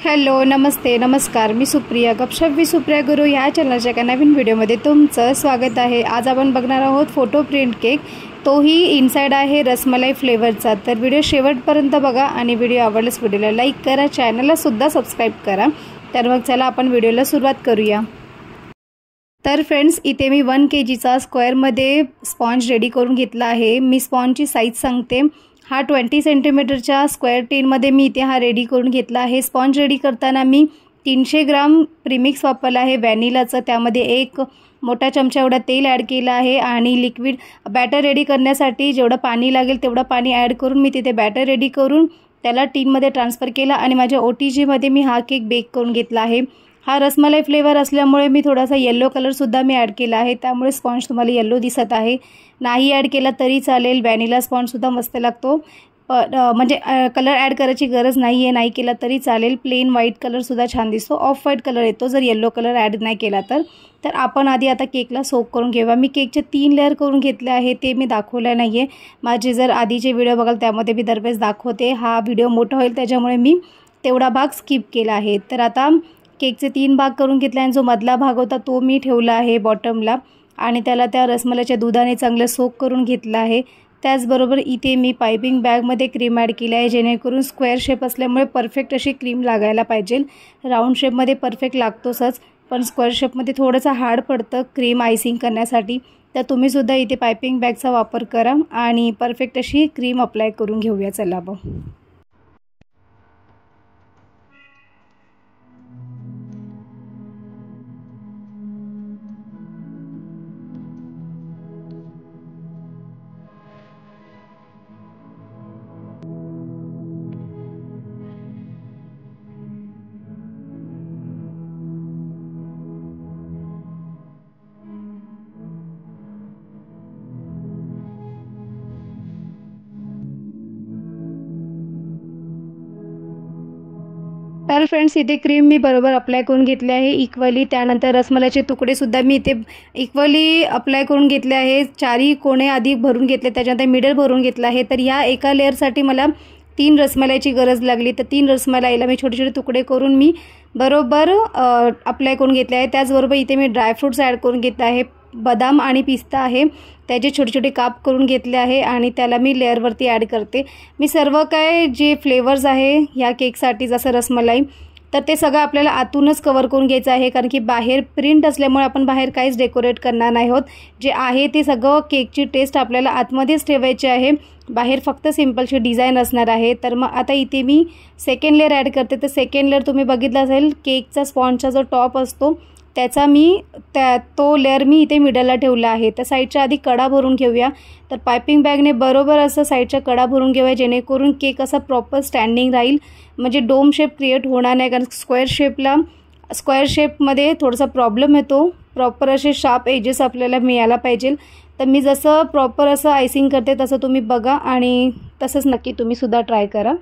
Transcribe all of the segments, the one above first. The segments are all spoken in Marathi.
हॅलो नमस्ते नमस्कार, मी सुप्रिया गपशप विथ सुप्रिया गुरु ह्या चॅनलच्या एका नवीन व्हिडिओमध्ये तुमचं स्वागत आहे। आज आपण बघणार आहोत फोटो प्रिंट केक, तोही इनसाइड आहे रसमलाई फ्लेवरचा। तर व्हिडिओ शेवटपर्यंत बघा आणि व्हिडिओ आवडल्यास व्हिडिओला लाईक करा, चॅनलला सुद्धा सबस्क्राइब करा। तर मग चला आपण व्हिडिओला सुरुवात करूया। तर फ्रेंड्स, इथे मी 1 kgचा स्क्वेअरमध्ये स्पॉन्ज रेडी करून घेतला आहे। मी स्पॉन्जची साईज सांगते। हा 20 सेंटीमीटरच्या स्क्वेअर टीनमध्ये मी इथे हा रेडी करून घेतला आहे। स्पॉन्ज रेडी करताना मी 300 ग्राम प्रीमिक्स वापरला आहे व्हॅनिलाचं। त्यामध्ये 1 मोठा चमचा एवढा तेल ॲड केला आहे आणि लिक्विड बॅटर रेडी करण्यासाठी जेवढं पाणी लागेल तेवढं पाणी ॲड करून मी तिथे बॅटर रेडी करून त्याला टीनमध्ये ट्रान्सफर केला आणि माझ्या OTGमध्ये मी हा केक बेक करून घेतला आहे। हा रसमलाई फ्लेवर असल्यामुळे मी थोडासा येलो कलर सुद्धा मी ॲड केला आहे, त्यामुळे स्पॉन्ज तुम्हाला येलो दिसत आहे। नाही ॲड केला तरी चालेल, व्हॅनिला स्पॉन्ज सुद्धा मस्त लागतो। म्हणजे कलर ॲड करायची गरज नाही आहे, नाही केला तरी चालेल। प्लेन व्हाईट कलर सुद्धा छान दिसतो, ऑफ व्हाईट कलर येतो जर येलो कलर ॲड नाही केला तर आपण आधी आता केकला सोक करून घेऊया। मी केकचे 3 लेअर करून घेतले आहे, ते मी दाखवले नाही आहे। माझे जर आधीचे व्हिडिओ बघाल त्यामध्ये मी दरवेळेस दाखवते। हा व्हिडिओ मोठा होईल त्याच्यामुळे मी तेवढा भाग स्किप केला आहे। तर आता केकचे 3 भाग करून घेतले आणि जो मधला भाग होता तो मी ठेवला आहे बॉटमला आणि त्याला त्या रसमलाईच्या दुधाने चांगलं सोक करून घेतलं आहे। त्याचबरोबर इथे मी पाइपिंग बॅगमध्ये क्रीम ॲड केली आहे, जेणेकरून स्क्वेअर शेप असल्यामुळे परफेक्ट अशी क्रीम लागायला पाहिजे। राऊंड शेपमध्ये परफेक्ट लागतोच, पण स्क्वेअर शेपमध्ये थोडंसं हार्ड पडतं क्रीम आयसिंग करण्यासाठी। तर तुम्हीसुद्धा इथे पाइपिंग बॅगचा वापर करा आणि परफेक्ट अशी क्रीम अप्लाय करून घेऊया। चला बघ। तर फ्रेंड्स, इथे क्रीम मी बरोबर अप्लाय करून घेतले आहे इक्वली। त्यानंतर रसमलाईचे तुकडे सुद्धा मी इथे इक्वली अप्लाय करून घेतले आहे। 4 कोणे आधी भरून घेतले, त्याच्यानंतर मिडल भरून घेतला आहे। तर या एका लेअरसाठी मला 3 रसमलाईची गरज लागली, तर 3 रसमलाईला मी छोटे छोटे तुकडे करून मी बरोबर अप्लाय करून घेतले आहे। त्याचबरोबर इथे मी ड्रायफ्रूट्स ॲड करून घेतले आहे। बदाम आणि पिस्ता आहे, त्याचे छोटे छोटे काप करून घेतले आहे आणि त्याला मी लेअरवरती ॲड करते। मी सर्व काय जे फ्लेवर्स आहे ह्या केकसाठी, जसं रसमलाई, तर ते सगळं आपल्याला आतूनच कवर करून घ्यायचं आहे, कारण की बाहेर प्रिंट असल्यामुळे आपण बाहेर काहीच डेकोरेट करणार नाही आहोत। जे आहे ते सगळं केकची टेस्ट आपल्याला आतमध्येच ठेवायची आहे, बाहेर फक्त सिंपलची डिझाईन असणार आहे। तर मग आता इथे मी सेकंड लेअर ॲड करते। तर सेकंड लेअर तुम्ही बघितलं असेल, केकचा स्पॉन्जचा जो टॉप असतो त्याचा तो लेअर मी इथे मिडलला ठेवला आहे। तर साईडच्या आधी कडा भरून घेऊया। तर पाइपिंग बॅगने बरोबर असं साईडच्या कडा भरून घेऊया, जेणेकरून केक असा प्रॉपर स्टँडिंग राहील, म्हणजे डोम शेप क्रिएट होणार नाही। कारण स्क्वेअर शेपमध्ये थोडासा प्रॉब्लेम येतो, प्रॉपर असे शार्प एजेस आपल्याला मिळायला पाहिजे। तर मी जसं प्रॉपर असं आयसिंग करते तसं तुम्ही बघा आणि तसंच नक्की तुम्ही सुद्धा ट्राय करा।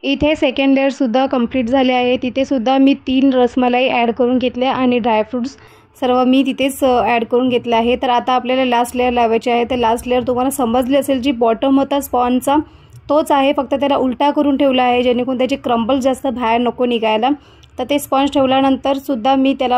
इथे सेकंड लेअर सुद्धा कंप्लीट झाले आहे। तिथे सुद्धा मी 3 रसमलाई ॲड करून घेतले आणि ड्रायफ्रूट्स सर्व मी तिथेच ॲड करून घेतले आहे। तर आता आपल्याला लास्ट लेअर लावायचे आहे। तर लास्ट लेअर तुम्हाला समजली असेल, जी बॉटम होता स्पॉन्जचा तोच आहे, फक्त त्याला उलटा करून ठेवला आहे, जेणेकरून त्याचे क्रम्बल जास्त बाहेर नको निघायला। तर ते स्पॉन्ज ठेवल्यानंतर सुद्धा मी त्याला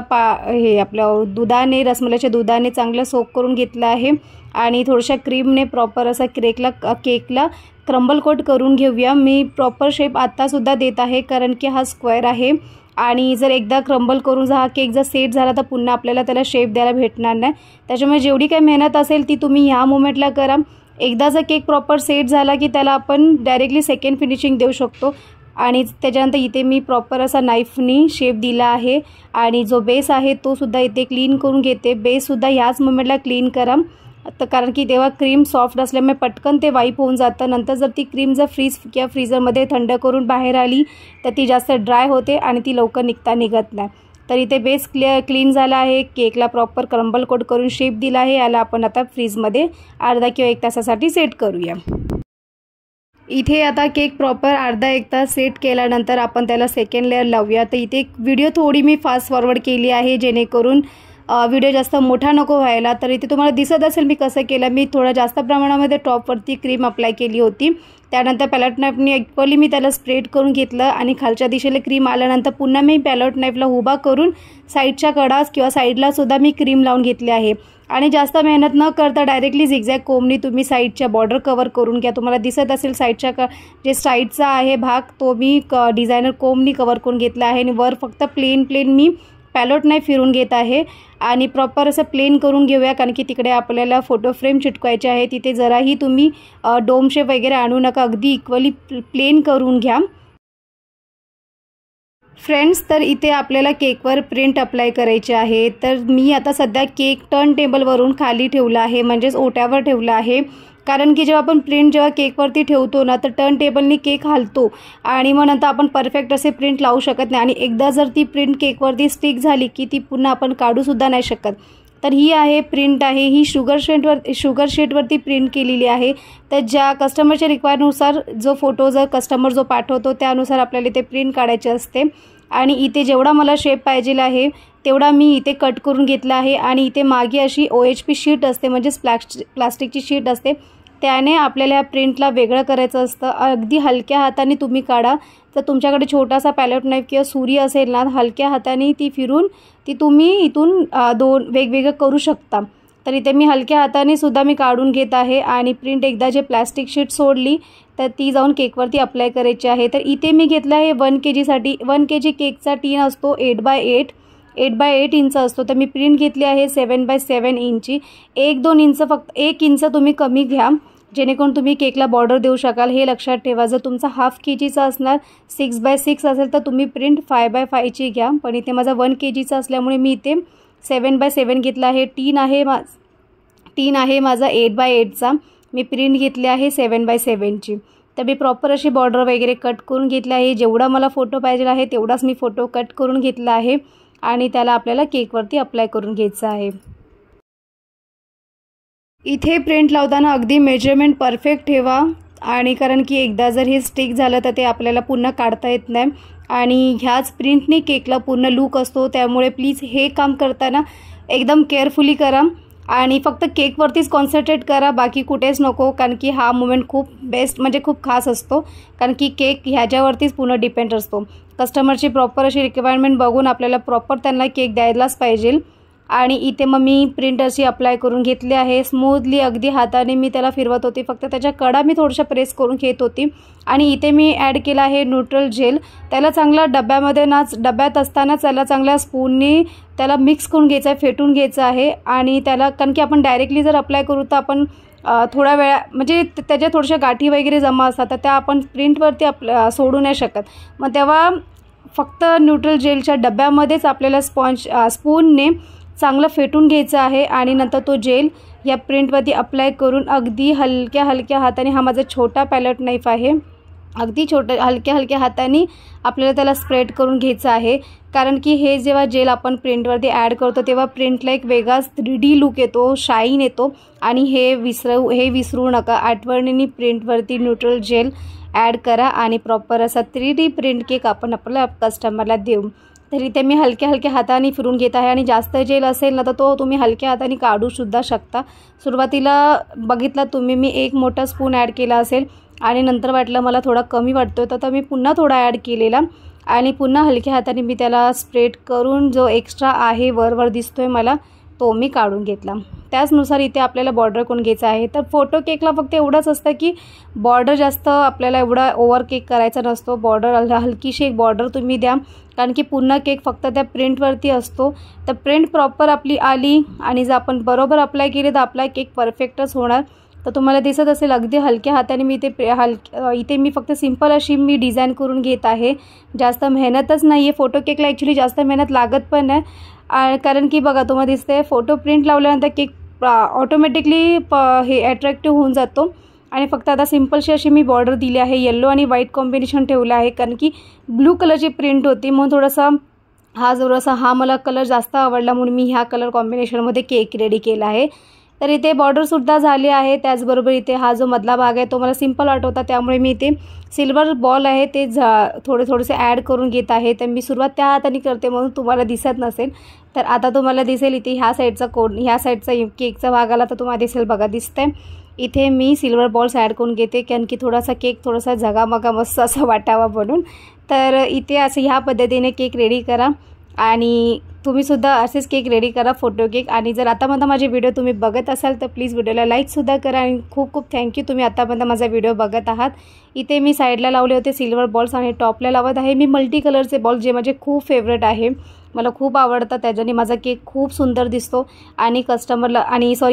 आपलं दुधाने, रसमलाईच्या दुधाने चांगलं सोक करून घेतलं आहे आणि थोड्याशा क्रीमने प्रॉपर असा केकला क्रम्बल कोट करून घेऊया। मी प्रॉपर शेप आत्तासुद्धा देत आहे, कारण की हा स्क्वेअर आहे आणि जर एकदा क्रम्बल करून हा केक जर सेट झाला तर पुन्हा आपल्याला त्याला शेप द्यायला भेटणार नाही। त्याच्यामुळे जेवढी काही मेहनत असेल ती तुम्ही ह्या मोमेंटला करा। एकदा जर केक प्रॉपर सेट झाला की त्याला आपण डायरेक्टली सेकंड फिनिशिंग देऊ शकतो। आणि त्याच्यानंतर इथे मी प्रॉपर असा नाईफनी शेप दिला आहे आणि जो बेस आहे तो सुद्धा इथे क्लीन करून घेते। बेससुद्धा ह्याच मोमेंटला क्लीन करा, तर कारण की तेव्हा क्रीम सॉफ्ट असल्यामुळे पटकन ते वाईप होऊन जातं। नंतर जर ती क्रीम जर फ्रीज किंवा फ्रीजरमध्ये थंड करून बाहेर आली तर ती जास्त ड्राय होते आणि ती लवकर निघत नाही। तर इथे बेस क्लीन झाला आहे. केकला प्रॉपर क्रम्बल कोट करून शेप दिला आहे. याला आपण आता फ्रीजमध्ये अर्धा किंवा 1 तासासाठी सेट करूया. इथे आता केक प्रॉपर अर्धा 1 तास सेट केल्यानंतर आपण त्याला सेकंड लेअर लावूया. तर इथे व्हिडिओ थोडी मी फास्ट फॉरवर्ड केली आहे जेणेकरून व्हिडिओ जास्त मोठा नको व्हायला. तर इथे तुम्हाला दिसत असेल मी कसं केलं. मी थोडं जास्त प्रमाणामध्ये टॉपवरती क्रीम अप्लाय केली होती. त्यानंतर पॅलेट नाईफने इक्वली मी त्याला स्प्रेड करून घेतलं आणि खालच्या दिशेला क्रीम आल्यानंतर पुन्हा मी पॅलेट नाईफला उभा करून साईडच्या कडा किंवा साईडला सुद्धा मी क्रीम लावून घेतली आहे. आणि जास्त मेहनत न करता डायरेक्टली झिगझॅग कोमनी तुम्ही साईडच्या बॉर्डर कवर करून घ्या. तुम्हाला दिसत असेल साईडच्या जे साईडचा आहे भाग तो मी डिझायनर कोमनी कवर करून घेतला आहे आणि वर फक्त प्लेन मी पॅलेट नाईफ फिरून घेत आहे आणि प्रॉपर असं प्लेन करून घेऊया. कारण की तिकडे आपल्याला फोटो फ्रेम चिटकवायचे आहे. तिथे जराही तुम्ही डोम शेप वगैरे आणू नका. अगदी इक्वली प्लेन करून घ्या फ्रेंड्स. तर इथे आपल्याला केकवर प्रिंट अप्लाय करायचे आहे. तर मी आता सध्या केक टर्न टेबलवरून खाली ठेवला आहे, म्हणजेच ओट्यावर ठेवला आहे. कारण की जेव्हा आपण प्रिंट जेव्हा केकवरती ठेवतो ना तर टर्न टेबलनी केक हालतो आणि मग नंतर आपण परफेक्ट असे प्रिंट लावू शकत नाही. आणि एकदा जर ती प्रिंट केकवरती स्टिक झाली की ती पुन्हा आपण काढूसुद्धा नाही शकत. तर ही आहे प्रिंट आहे. ही शुगर शीटवरती प्रिंट केलेली आहे. तर ज्या कस्टमरच्या रिक्वायरनुसार जो फोटो जर कस्टमर जो पाठवतो त्यानुसार आपल्याला इथे प्रिंट काढायची असते. आणि इथे जेवढा मला शेप पाहिजे आहे तेवढा मी इथे कट करून घेतला आहे. आणि इथे मागे अशी OHP शीट असते, म्हणजेच प्लास्टिकची शीट असते. त्याने आपल्याला या प्रिंटला वेगळं करायचं असतं. अगदी हलक्या हाताने तुम्ही काढा. तर तुमच्याकडे छोटासा पॅलेट नाईफ किंवा सुरी असेल ना, हलक्या हाताने ती फिरून ती तुम्ही इथून 2 वेगवेगळं करू शकता. तर इथे मी हलक्या हाताने सुद्धा मी काढून घेत आहे. आणि प्रिंट एकदा जे प्लास्टिक शीट सोडली तर ती जाऊन केकवरती अप्लाय करायची आहे. तर इथे मी घेतलं आहे 1 kg 1 kg केकचा टीन असतो 8x8 इंच असतो. तर मी प्रिंट घेतली आहे 7x7 इंची. 1-2 इंच फक्त 1 इंच तुम्ही कमी घ्या जेणेकरून तुम्ही केकला बॉर्डर देऊ शकाल. हे लक्षात ठेवा. जर तुमचा हाफ kgचा असणार 6x6 असेल तर तुम्ही प्रिंट 5x5ची घ्या. पण इथे माझा 1 kgचा असल्यामुळे मी इथे 7x7 घेतला आहे. टीन आहे माझा 8x8चा. मी प्रिंट घेतली आहे 7x7ची. तर मी प्रॉपर अशी बॉर्डर वगैरे कट करून घेतली आहे. जेवढा मला फोटो पाहिजे आहे तेवढाच मी फोटो कट करून घेतला आहे आणि त्याला आपल्याला केकवरती अप्लाय करून घ्यायचं आहे. इथे प्रिंट लावताना अगदी मेजरमेंट परफेक्ट ठेवा. आणि कारण की एकदा जर हे स्टिक झालं तर ते आपल्याला पुन्हा काढता येत नाही. आणि ह्याच प्रिंटने केकला पूर्ण लूक असतो. त्यामुळे प्लीज हे काम करताना एकदम केअरफुली करा आणि फक्त केकवरतीच कॉन्सन्ट्रेट करा, बाकी कुठेच नको. कारण की हा मोमेंट खूप बेस्ट म्हणजे खूप खास असतो. कारण की केक ह्याच्यावरतीच पूर्ण डिपेंड असतो. कस्टमरची प्रॉपर अशी रिक्वायरमेंट बघून आपल्याला प्रॉपर त्यांना केक द्यायलाच पाहिजे. आणि इथे मग मी प्रिंट अशी अप्लाय करून घेतली आहे. स्मूथली अगदी हाताने मी त्याला फिरवत होती. फक्त त्याच्या कडा मी थोड्याशा प्रेस करून घेत होती. आणि इथे मी ॲड केला आहे न्यूट्रल जेल. त्याला चांगला डब्यात असतानाच त्याला चांगल्या स्पूनने त्याला मिक्स करून घ्यायचं आहे, फेटून घ्यायचं आहे. आणि त्याला कारण की आपण डायरेक्टली जर अप्लाय करू तर आपण थोडा वेळा म्हणजे त्याच्या थोड्याशा गाठी वगैरे जमा असतात तर त्या आपण प्रिंटवरती सोडू नाही शकत. मग तेव्हा फक्त न्यूट्रल जेलच्या डब्यामध्येच आपल्याला स्पूनने चांगलं फेटून घ्यायचं आहे. आणि नंतर तो जेल या प्रिंटवरती अप्लाय करून अगदी हलक्या हाताने, हा माझा छोटा पॅलेट नाईफ आहे, अगदी हलक्या हाताने आपल्याला त्याला स्प्रेड करून घ्यायचं आहे. कारण की हे जेव्हा जेल आपण प्रिंटवरती ॲड करतो तेव्हा प्रिंटला एक वेगळाच 3D लुक येतो, शाईन येतो. आणि हे विसरू नका. आठवणीने प्रिंटवरती न्यूट्रल जेल ॲड करा आणि प्रॉपर असा 3D प्रिंट केक आपण आपल्या कस्टमरला देऊ. तर इथे मी हलक्या हाताने फिरून घेत आहे. आणि जास्त जेल असेल ना तर तो तुम्ही हलक्या हाताने काढूसुद्धा शकता. सुरुवातीला बघितलं तुम्ही मी 1 मोठा स्पून ॲड केला असेल आणि नंतर वाटलं मला थोडा कमी वाटतो तर मी पुन्हा थोडा ॲड केलेला आणि पुन्हा हलक्या हाताने मी त्याला स्प्रेड करून जो एक्स्ट्रा आहे वर दिसतोय मला तो मी काढून घेतला. त्याचनुसार इथे आपल्याला बॉर्डर करून घ्यायचं आहे. तर फोटो केकला फक्त एवढंच असतं की बॉर्डर जास्त आपल्याला एवढा ओव्हर केक करायचा नसतो. बॉर्डर हलकीशी एक बॉर्डर तुम्ही द्या कारण की पूर्ण केक फक्त त्या प्रिंटवरती असतो. तर प्रिंट प्रॉपर आपली आली आणि जर आपण बरोबर अप्लाय केले तर आपला केक परफेक्टच होणार. तर तुम्हाला दिसत असेल अगदी हलक्या हाताने मी इथे मी फक्त सिंपल अशी मी डिझाईन करून घेत आहे. जास्त मेहनतच नाही आहे. फोटो केकला ॲक्च्युली जास्त मेहनत लागत पण नाही. कारण की बघा तुम्हाला दिसतंय फोटो प्रिंट लावल्यानंतर केक ऑटोमॅटिकली हे अट्रॅक्टिव्ह होऊन जातो. आणि फक्त आता सिंपलशी अशी मी बॉर्डर दिली आहे. येलो आणि व्हाईट कॉम्बिनेशन ठेवलं आहे कारण की ब्लू कलरची प्रिंट होती म्हणून थोडंसं हा मला कलर जास्त आवडला म्हणून मी ह्या कलर कॉम्बिनेशनमध्ये केक रेडी केला आहे। तर इथे बॉर्डरसुद्धा झाली आहे। त्याचबरोबर इथे हा जो मधला भाग आहे तो मला सिंपल वाटत होता, त्यामुळे मी इथे सिल्वर बॉल आहे ते थोडेसे ॲड करून घेत आहे। तर मी सुरुवात त्या हाताने करते म्हणून तुम्हाला दिसत नसेल, तर आता तुम्हाला दिसेल इथे ह्या साईडचा केकचा भाग आला तर तुम्हाला दिसेल, बघा दिसतंय। इथे मी सिल्वर बॉल्स ॲड करून घेते कारण की थोडासा केक थोडासा झगामगा मस्त असा वाटावा म्हणून। तर इथे असं ह्या पद्धतीने केक रेडी करा आणि तुम्हीसुद्धा असेच केक रेडी करा, फोटो केक। आणि जर आतापर्यंत माझे व्हिडिओ तुम्ही बघत असाल तर प्लीज व्हिडिओला लाईकसुद्धा करा आणि खूप खूप थँक्यू तुम्ही आतापर्यंत माझा व्हिडिओ बघत आहात। इथे मी साईडला लावले होते सिल्वर बॉल्स आणि टॉपला लावत आहे मी मल्टी कलरचे बॉल, जे माझे खूप फेवरेट आहे, मला खूप आवडतं। त्याच्याने माझा केक खूप सुंदर दिसतो आणि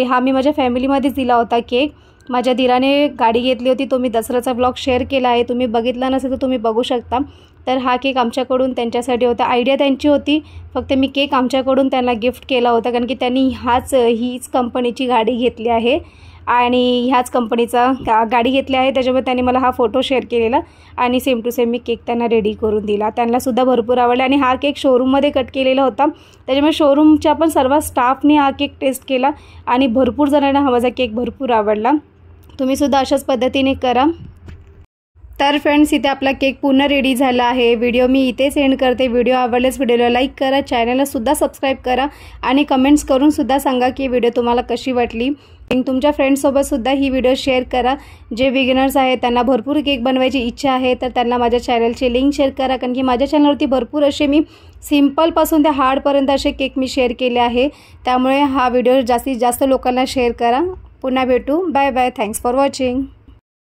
हा मी माझ्या फॅमिलीमध्येच दिला होता केक। माझ्या दिराने गाडी घेतली होती, तो मी दसऱ्याचा ब्लॉग शेअर केला आहे, तुम्ही बघितला नसेल तर तुम्ही बघू शकता। तर हा केक आमच्याकडून त्यांच्यासाठी होता, आयडिया त्यांची होती, फक्त मी केक आमच्याकडून त्यांना गिफ्ट केला होता कारण की त्यांनी हीच कंपनीची गाडी घेतली आहे आणि ह्याच कंपनीचा गाडी घेतली आहे, त्याच्यामुळे त्यांनी मला हा फोटो शेअर केलेला आणि सेम टू सेम मी केक त्यांना रेडी करून दिला। त्यांनासुद्धा भरपूर आवडला आणि हा केक शोरूममध्ये कट केलेला होता, त्याच्यामुळे शोरूमच्या पण सर्व स्टाफने हा केक टेस्ट केला आणि भरपूर जणांना हा माझा केक भरपूर आवडला। तुम्हीसुद्धा अशाच पद्धतीने करा। तर फ्रेंड्स, इथे आपला केक पूर्ण रेडी झाला आहे। व्हिडिओ मी इथेच एंड करते। व्हिडिओ आवडल्यास व्हिडिओला लाईक करा, चॅनलला सुद्धा सबस्क्राईब करा आणि कमेंट्स करून सुद्धा सांगा की व्हिडिओ तुम्हाला कशी वाटली। तुमच्या फ्रेंड्ससोबत सुद्धा ही व्हिडिओ शेअर करा। जे बिगिनर्स आहेत त्यांना भरपूर केक बनवायची इच्छा आहे तर त्यांना माझ्या चॅनलची लिंक शेअर करा, कारण की माझ्या चॅनलवरती भरपूर असे मी सिंपलपासून ते हार्डपर्यंत असे केक मी शेअर केले आहे, त्यामुळे हा व्हिडिओ जास्तीत जास्त लोकांना शेअर करा। पुन्हा भेटू, bye bye, thanks for watching.